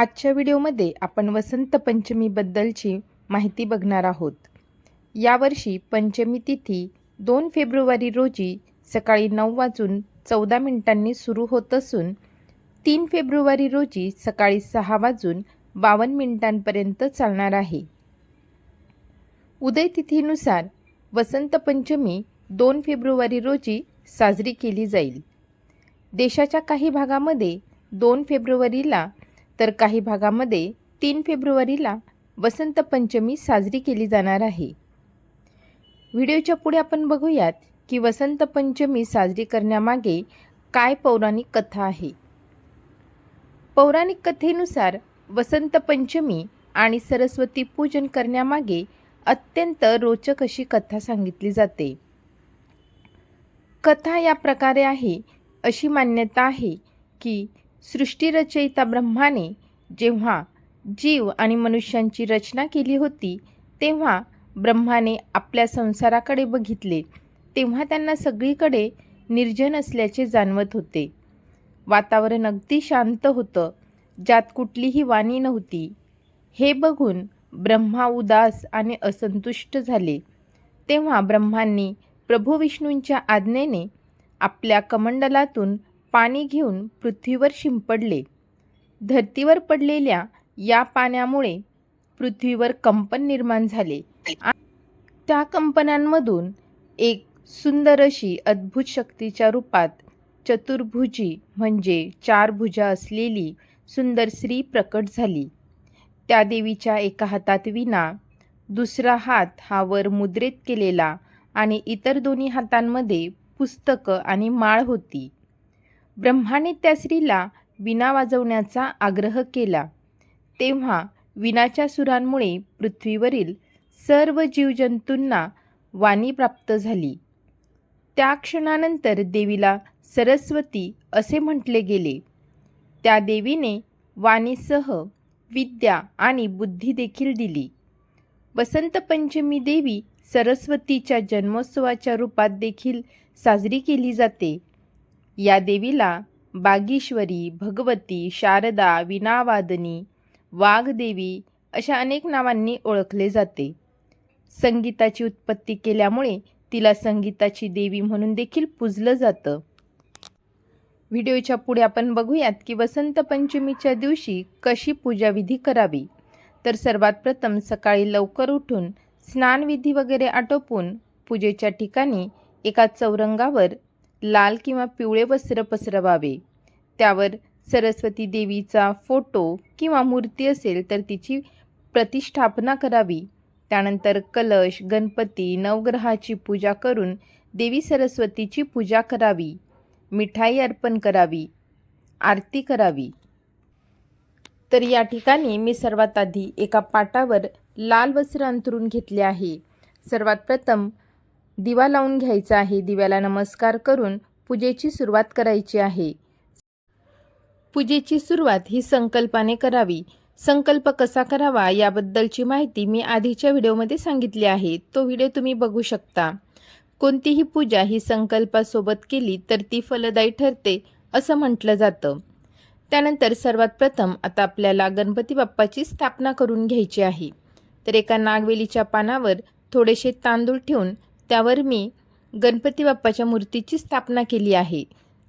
आजच्या व्हिडिओमध्ये आपण वसंत पंचमीबद्दलची माहिती बघणार आहोत. यावर्षी पंचमी तिथी 2 फेब्रुवारी रोजी सकाळी 9:14 सुरू होत असून 3 फेब्रुवारी रोजी सकाळी 6:52 चालणार आहे. उदय तिथीनुसार वसंत पंचमी 2 फेब्रुवारी रोजी साजरी केली जाईल. देशाच्या काही भागामध्ये 2 फेब्रुवारीला तर काही भागामध्ये 3 फेब्रुवारीला वसंत पंचमी साजरी केली जाणार आहे. व्हिडिओच्या पुढे आपण बघूयात की वसंत पंचमी साजरी करण्यामागे काय पौराणिक कथा आहे. पौराणिक कथेनुसार वसंत पंचमी आणि सरस्वती पूजन करण्यामागे अत्यंत रोचक अशी कथा सांगितली जाते. कथा या प्रकारे आहे. अशी मान्यता आहे की सृष्टीरचयिता ब्रह्माने जेव्हा जीव आणि मनुष्यांची रचना केली होती तेव्हा ब्रह्माने आपल्या संसाराकडे बघितले तेव्हा त्यांना सगळीकडे निर्जन असल्याचे जाणवत होते. वातावरण अगदी शांत होतं, ज्यात कुठलीही वाणी नव्हती. हे बघून ब्रह्मा उदास आणि असंतुष्ट झाले. तेव्हा ब्रह्मांनी प्रभू विष्णूंच्या आज्ञेने आपल्या कमंडलातून पाणी घेऊन पृथ्वीवर शिंपडले. धरतीवर पडलेल्या या पाण्यामुळे पृथ्वीवर कंपन निर्माण झाले. त्या कंपनांमधून एक सुंदर अशी अद्भुत शक्तीच्या रूपात चतुर्भुजी म्हणजे 4 भुजा असलेली सुंदर स्त्री प्रकट झाली. त्या देवीच्या एका हातात वीणा, दुसरा हात हा वर मुद्रित केलेला आणि इतर दोन्ही हातांमध्ये पुस्तकं आणि माळ होती. ब्रह्माने त्या स्त्रीला वीणा वाजवण्याचा आग्रह केला. तेव्हा वीणाच्या सुरांमुळे पृथ्वीवरील सर्व जीवजंतूंना वाणी प्राप्त झाली. त्या क्षणानंतर देवीला सरस्वती असे म्हटले गेले. त्या देवीने वाणीसह विद्या आणि बुद्धी देखील दिली. वसंत पंचमी देवी सरस्वतीच्या जन्मोत्सवाच्या रूपात देखील साजरी केली जाते. या देवीला बागीश्वरी, भगवती, शारदा, वीणावादनी, वाघदेवी अशा अनेक नावांनी ओळखले जाते. संगीताची उत्पत्ती केल्यामुळे तिला संगीताची देवी म्हणून देखील पूजलं जातं. व्हिडिओच्या पुढे आपण बघूयात की वसंत पंचमीच्या दिवशी कशी पूजाविधी करावी. तर सर्वात प्रथम सकाळी लवकर उठून स्नानविधी वगैरे आटोपून पूजेच्या ठिकाणी एका चौरंगावर लाल किंवा पिवळे वस्त्र पसरवावे. त्यावर सरस्वती देवीचा फोटो किंवा मूर्ती असेल तर तिची प्रतिष्ठापना करावी. त्यानंतर कलश, गणपती, नवग्रहाची पूजा करून देवी सरस्वतीची पूजा करावी. मिठाई अर्पण करावी, आरती करावी. तर या ठिकाणी मी सर्वात आधी एका पाटावर लाल वस्त्र अंथरून घेतले आहे. सर्वात प्रथम दिवा लावून घ्यायचा आहे. दिव्याला नमस्कार करून पूजेची सुरुवात करायची आहे. पूजेची सुरुवात ही संकल्पाने करावी. संकल्प कसा करावा याबद्दलची माहिती मी आधीच्या व्हिडिओमध्ये सांगितली आहे. तो व्हिडिओ तुम्ही बघू शकता. कोणतीही पूजा ही संकल्पासोबत केली तर ती फलदायी ठरते असं म्हटलं जातं. त्यानंतर सर्वात प्रथम आता आपल्याला गणपती बाप्पाची स्थापना करून घ्यायची आहे. तर एका नागवेलीच्या पानावर थोडेसे तांदूळ ठेवून त्यावर मी गणपती बाप्पाच्या मूर्तीची स्थापना केली आहे.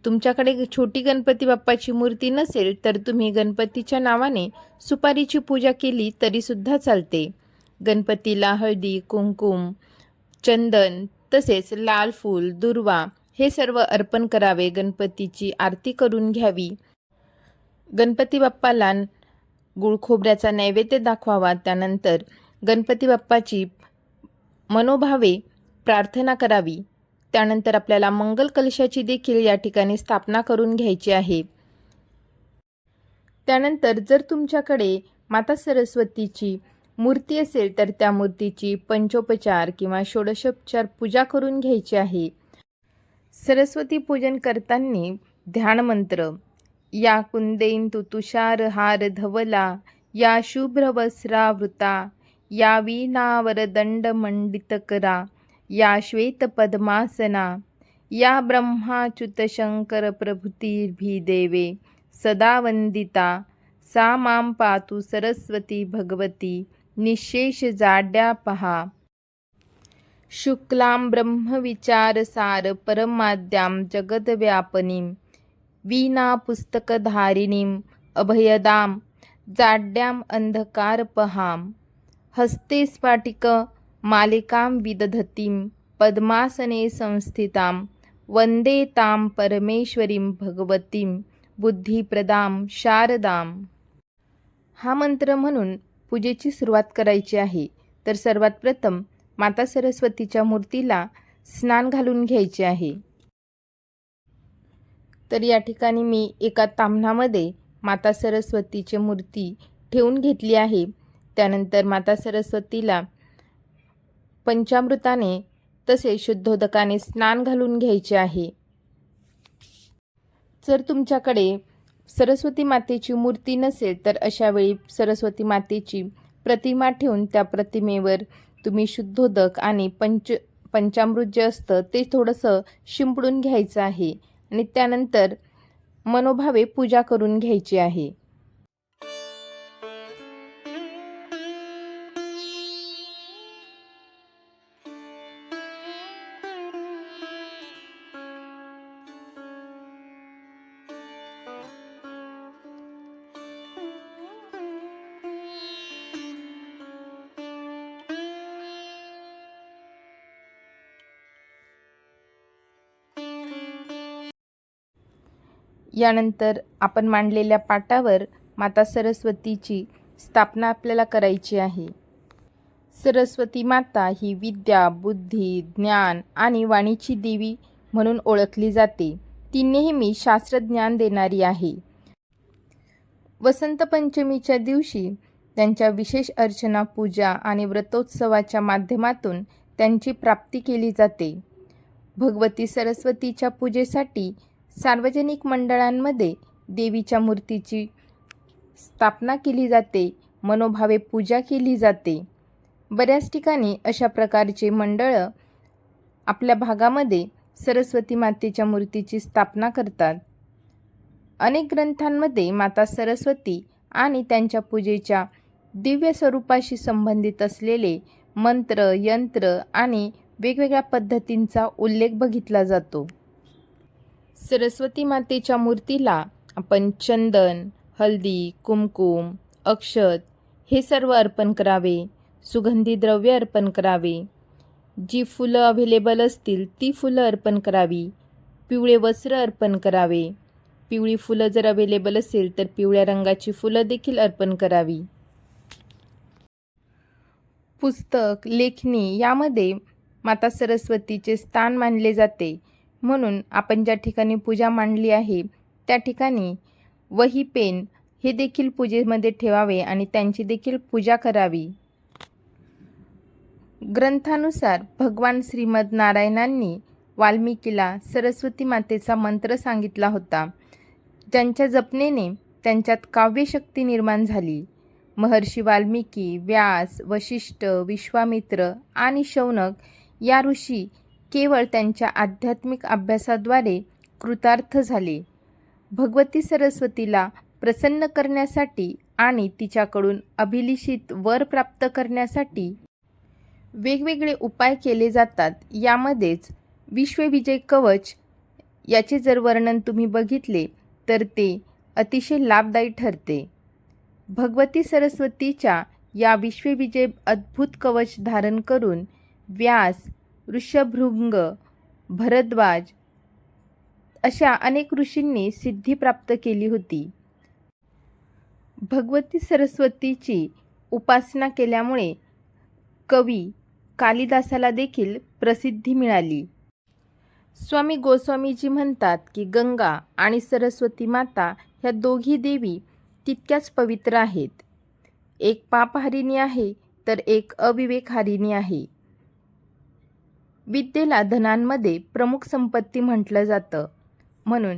तुमच्याकडे छोटी गणपती बाप्पाची मूर्ती नसेल तर तुम्ही गणपतीच्या नावाने सुपारीची पूजा केली तरीसुद्धा चालते. गणपतीला हळदी, कुंकुम, चंदन तसेच लाल फूल, दुर्वा हे सर्व अर्पण करावे. गणपतीची आरती करून घ्यावी. गणपती बाप्पाला गुळ खोबऱ्याचा नैवेद्य दाखवावा. त्यानंतर गणपती बाप्पाची मनोभावे प्रार्थना करावी. त्यानंतर आपल्याला मंगल कलशाची देखील या ठिकाणी स्थापना करून घ्यायची आहे. त्यानंतर जर तुमच्याकडे माता सरस्वतीची मूर्ती असेल तर त्या मूर्तीची पंचोपचार किंवा षोडशोपचार पूजा करून घ्यायची आहे. सरस्वती पूजन करताना ध्यान मंत्र या कुंदेंतु तुषार हार धवला, या शुभ्रवस्त्रावृता, या वीणावरदंड मंडित करा, या श्वेत पद्मासना, या ब्रह्माच्युत शंकर प्रभृतिर्भिदेवे सदा वंदिता सा मां पातु सरस्वती भगवती निःशेष जाड्या पहा. शुक्लां ब्रह्मविचारसार परमाद्यां जगद्व्यापिनीं वीणापुस्तकधारिणीं अभयदां जाड्याम् अंधकारपहां. हस्ते स्फाटिक मालिकां विदधतीं पद्मासने संस्थितां वन्दे तां परमेश्वरीं भगवतीं बुद्धिप्रदां शारदाम्. हा मंत्र म्हणून पूजेची सुरुवात करायची आहे. तर सर्वात प्रथम माता सरस्वतीच्या मूर्तीला स्नान घालून घ्यायचे आहे. तर या ठिकाणी मी एका ताम्हणामध्ये माता सरस्वतीची मूर्ती ठेवून घेतली आहे. त्यानंतर माता सरस्वतीला पंचामृताने तसे शुद्धोदकाने स्नान घालून घ्यायचे आहे. जर तुमच्याकडे सरस्वती मातेची मूर्ती नसेल तर अशा वेळी सरस्वती मातेची प्रतिमा ठेवून त्या प्रतिमेवर तुम्ही शुद्धोदक आणि पंचामृत जे असतं ते थोडंसं शिंपडून घ्यायचं आहे आणि त्यानंतर मनोभावे पूजा करून घ्यायची आहे. यानंतर आपण मांडलेल्या पाटावर माता सरस्वतीची स्थापना आपल्याला करायची आहे. सरस्वती माता ही विद्या, बुद्धी, ज्ञान आणि वाणीची देवी म्हणून ओळखली जाते. ती नेहमी शास्त्रज्ञान देणारी आहे. वसंत पंचमीच्या दिवशी त्यांच्या विशेष अर्चना, पूजा आणि व्रतोत्सवाच्या माध्यमातून त्यांची प्राप्ती केली जाते. भगवती सरस्वतीच्या पूजेसाठी सार्वजनिक मंडळांमध्ये देवीच्या मूर्तीची स्थापना केली जाते, मनोभावे पूजा केली जाते. बऱ्याच ठिकाणी अशा प्रकारचे मंडळं आपल्या भागामध्ये सरस्वती मातेच्या मूर्तीची स्थापना करतात. अनेक ग्रंथांमध्ये माता सरस्वती आणि त्यांच्या पूजेच्या दिव्य स्वरूपाशी संबंधित असलेले मंत्र, यंत्र आणि वेगवेगळ्या पद्धतींचा उल्लेख बघितला जातो. सरस्वती मातेच्या मूर्तीला आपण चंदन, हळदी, कुमकुम, अक्षत हे सर्व अर्पण करावे. सुगंधी द्रव्य अर्पण करावे. जी फुलं अवेलेबल असतील ती फुलं अर्पण करावी. पिवळे वस्त्र अर्पण करावे. पिवळी फुलं जर अवेलेबल असेल तर पिवळ्या रंगाची फुलं देखील अर्पण करावी. पुस्तक, लेखणी यामध्ये माता सरस्वतीचे स्थान मानले जाते. म्हणून आपण ज्या ठिकाणी पूजा मांडली आहे त्या ठिकाणी वही, पेन हे देखील पूजेमध्ये ठेवावे आणि त्यांची देखील पूजा करावी. ग्रंथानुसार भगवान श्रीमद नारायणांनी वाल्मिकीला सरस्वती मातेचा मंत्र सांगितला होता, ज्यांच्या जपणेने त्यांच्यात काव्यशक्ती निर्माण झाली. महर्षी वाल्मिकी, व्यास, वशिष्ठ, विश्वामित्र आणि शौनक या ऋषी केवळ त्यांच्या आध्यात्मिक अभ्यासाद्वारे कृतार्थ झाले. भगवती सरस्वतीला प्रसन्न करण्यासाठी आणि तिच्याकडून अभिलिषित वर प्राप्त करण्यासाठी वेगवेगळे उपाय केले जातात. यामध्येच विश्वविजय कवच याचे जर वर्णन तुम्ही बघितले तर ते अतिशय लाभदायी ठरते. भगवती सरस्वतीच्या या विश्वविजय अद्भुत कवच धारण करून व्यास, ऋषभृंग, भरद्वाज अशा अनेक ऋषींनी सिद्धी प्राप्त केली होती. भगवती सरस्वतीची उपासना केल्यामुळे कवी कालिदासाला देखील प्रसिद्धी मिळाली. स्वामी गोस्वामीजी म्हणतात की गंगा आणि सरस्वती माता ह्या दोघी देवी तितक्याच पवित्र आहेत. एक पापहारिणी आहे तर एक अविवेकहारिणी आहे. विद्येला धनांमध्ये प्रमुख संपत्ती म्हटलं जातं. म्हणून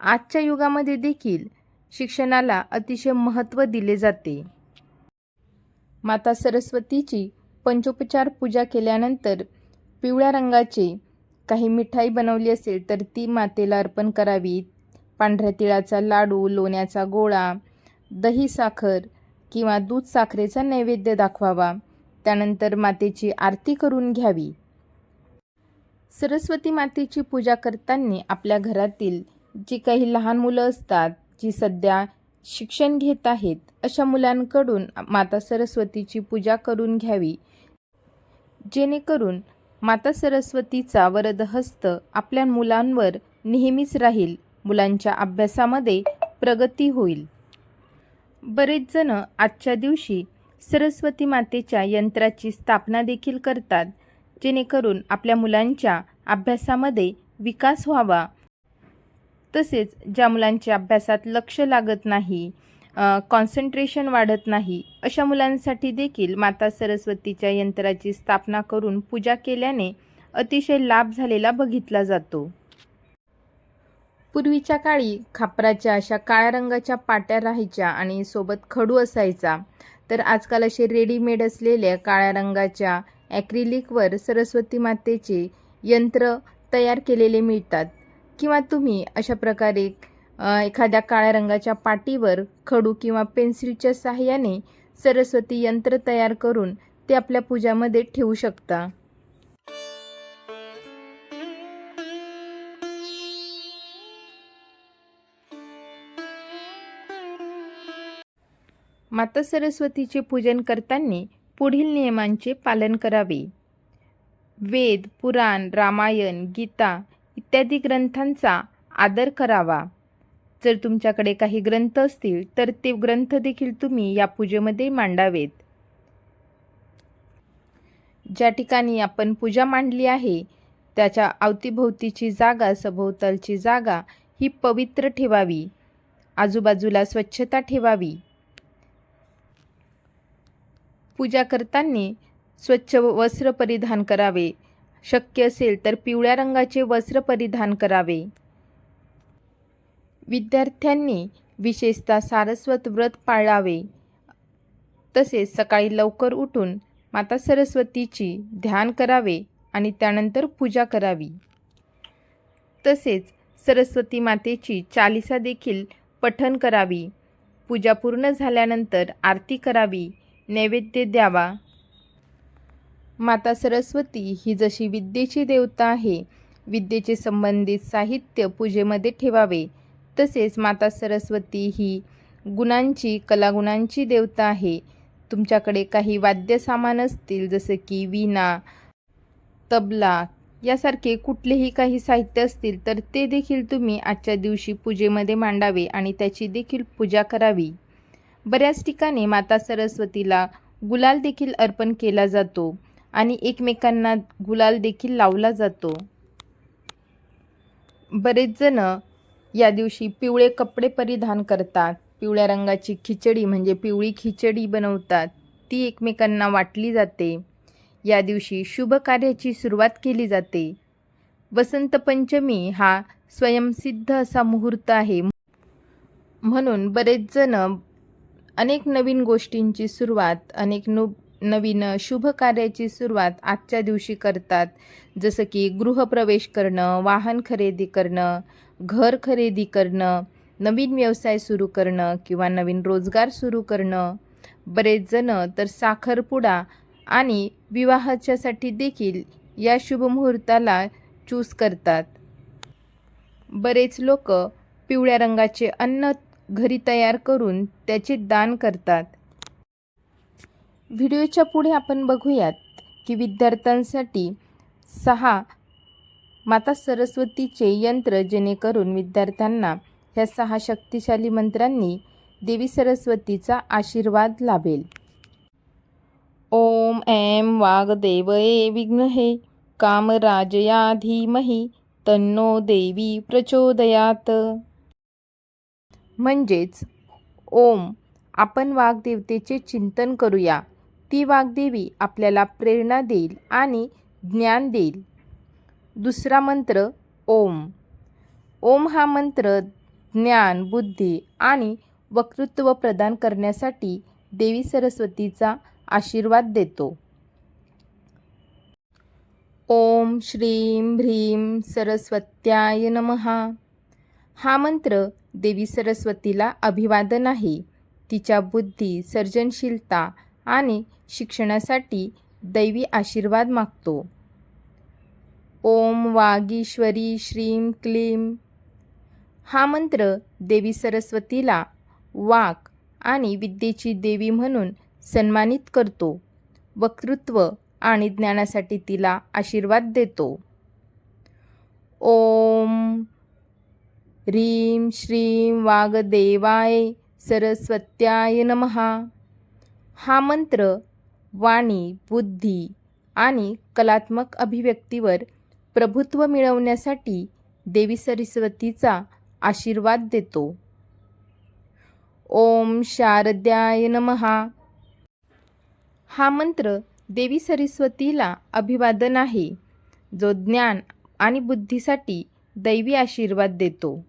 आजच्या युगामध्ये देखील शिक्षणाला अतिशय महत्त्व दिले जाते. माता सरस्वतीची पंचोपचार पूजा केल्यानंतर पिवळ्या रंगाची काही मिठाई बनवली असेल तर ती मातेला अर्पण करावी. पांढऱ्या तिळाचा लाडू, लोण्याचा गोळा, दही साखर किंवा दूध साखरेचा नैवेद्य दाखवावा. त्यानंतर मातेची आरती करून घ्यावी. सरस्वती मातेची पूजा करताना आपल्या घरातील जी काही लहान मुलं असतात, जी सध्या शिक्षण घेत आहेत, अशा मुलांकडून माता सरस्वतीची पूजा करून घ्यावी, जेणेकरून माता सरस्वतीचा वरदहस्त आपल्या मुलांवर नेहमीच राहील. मुलांच्या अभ्यासामध्ये प्रगती होईल. बरेच जण आजच्या दिवशी सरस्वती मातेच्या यंत्राची स्थापना देखील करतात, जेणेकरून आपल्या मुलांच्या अभ्यासामध्ये विकास व्हावा. तसेच ज्या मुलांच्या अभ्यासात लक्ष लागत नाही, कॉन्सन्ट्रेशन वाढत नाही, अशा मुलांसाठी देखील माता सरस्वतीच्या यंत्राची स्थापना करून पूजा केल्याने अतिशय लाभ झालेला बघितला जातो. पूर्वीच्या काळी खापराच्या अशा काळ्या रंगाच्या पाट्या राहायच्या आणि सोबत खडू असायचा. तर आजकाल असे रेडीमेड असलेल्या काळ्या रंगाच्या ॲक्रिलिकवर सरस्वती मातेचे यंत्र तयार केलेले मिळतात, किंवा तुम्ही अशा प्रकारे एखाद्या काळ्या रंगाच्या पाटीवर खडू किंवा पेन्सिलच्या साहाय्याने सरस्वती यंत्र तयार करून ते आपल्या पूजामध्ये ठेवू शकता. माता सरस्वतीचे पूजन करताना पुढील नियमांचे पालन करावे. वेद, पुराण, रामायण, गीता इत्यादी ग्रंथांचा आदर करावा. जर तुमच्याकडे काही ग्रंथ असतील तर ते ग्रंथ देखील तुम्ही या पूजेमध्ये मांडावेत. ज्या ठिकाणी आपण पूजा मांडली आहे त्याच्या अवतीभोवतीची जागा, सभोवतालची जागा ही पवित्र ठेवावी. आजूबाजूला स्वच्छता ठेवावी. पूजा करताना स्वच्छ वस्त्र परिधान करावे. शक्य असेल तर पिवळ्या रंगाचे वस्त्र परिधान करावे. विद्यार्थ्यांनी विशेषतः सारस्वत व्रत पाळावे. तसेच सकाळी लवकर उठून माता सरस्वतीची ध्यान करावे आणि त्यानंतर पूजा करावी. तसेच सरस्वती मातेची चालीसा देखील पठण करावी. पूजा पूर्ण झाल्यानंतर आरती करावी, नैवेद्य द्यावा. माता सरस्वती ही जशी विद्येची देवता आहे, विद्येचे संबंधित साहित्य पूजेमध्ये ठेवावे. तसेच माता सरस्वती ही गुणांची, कलागुणांची देवता आहे. तुमच्याकडे काही वाद्यसामान असतील, जसे की वीणा, तबला यासारखे कुठलेही काही साहित्य असतील तर ते देखील तुम्ही आजच्या दिवशी पूजेमध्ये मांडावे आणि त्याची देखील पूजा करावी. बऱ्याच ठिकाणी माता सरस्वतीला गुलाल देखील अर्पण केला जातो आणि एकमेकांना गुलाल देखील लावला जातो. बरेच जण या दिवशी पिवळे कपडे परिधान करतात. पिवळ्या रंगाची खिचडी म्हणजे पिवळी खिचडी बनवतात, ती एकमेकांना वाटली जाते. या दिवशी शुभ कार्याची सुरुवात केली जाते. वसंत पंचमी हा स्वयंसिद्ध असा मुहूर्त आहे, म्हणून बरेच जण अनेक नवीन गोष्टींची सुरुवात, अनेक नवीन शुभ कार्याची सुरुवात आजच्या दिवशी करतात. जसं की गृहप्रवेश करणं, वाहन खरेदी करणं, घर खरेदी करणं, नवीन व्यवसाय सुरू करणं किंवा नवीन रोजगार सुरू करणं. बरेच जण तर साखरपुडा आणि विवाहाच्यासाठी देखील या शुभ मुहूर्ताला चूज करतात. बरेच लोक पिवळ्या रंगाचे अन्न घरी तयार करून त्याचे दान करतात. व्हिडिओच्या पुढे आपण बघूयात की विद्यार्थ्यांसाठी 6 माता सरस्वतीचे यंत्र, जेणेकरून विद्यार्थ्यांना ह्या 6 शक्तिशाली मंत्रांनी देवी सरस्वतीचा आशीर्वाद लाभेल. ओम ऐं वागदेवये विद्महे कामराजया धीमहि तन्नो देवी प्रचोदयात. म्हणजेच ओम, आपण वाग्देवतेचे चिंतन करूया. ती वाग्देवी आपल्याला प्रेरणा देईल आणि ज्ञान देईल. दुसरा मंत्र ओम. ओम हा मंत्र ज्ञान, बुद्धी आणि वक्तृत्व प्रदान करण्यासाठी देवी सरस्वतीचा आशीर्वाद देतो. ओम श्रीं ह्रीं सरस्वत्याय नमः. हा मंत्र देवी सरस्वतीला अभिवादन आहे. तिच्या बुद्धी, सर्जनशीलता आणि शिक्षणासाठी दैवी आशीर्वाद मागतो. ओम वागीश्वरी श्रीं क्लीं. हा मंत्र देवी सरस्वतीला वाक आणि विद्येची देवी म्हणून सन्मानित करतो. वक्तृत्व आणि ज्ञानासाठी तिला आशीर्वाद देतो. ओम ह्रीं श्रीं वागदेवाय सरस्वत्याय नमः. हा मंत्र वाणी, बुद्धी आणि कलात्मक अभिव्यक्तीवर प्रभुत्व मिळवण्यासाठी देवी सरस्वतीचा आशीर्वाद देतो. ओम शारद्याय नमः. हा मंत्र देवी सरस्वतीला अभिवादन आहे, जो ज्ञान आणि बुद्धीसाठी दैवी आशीर्वाद देतो.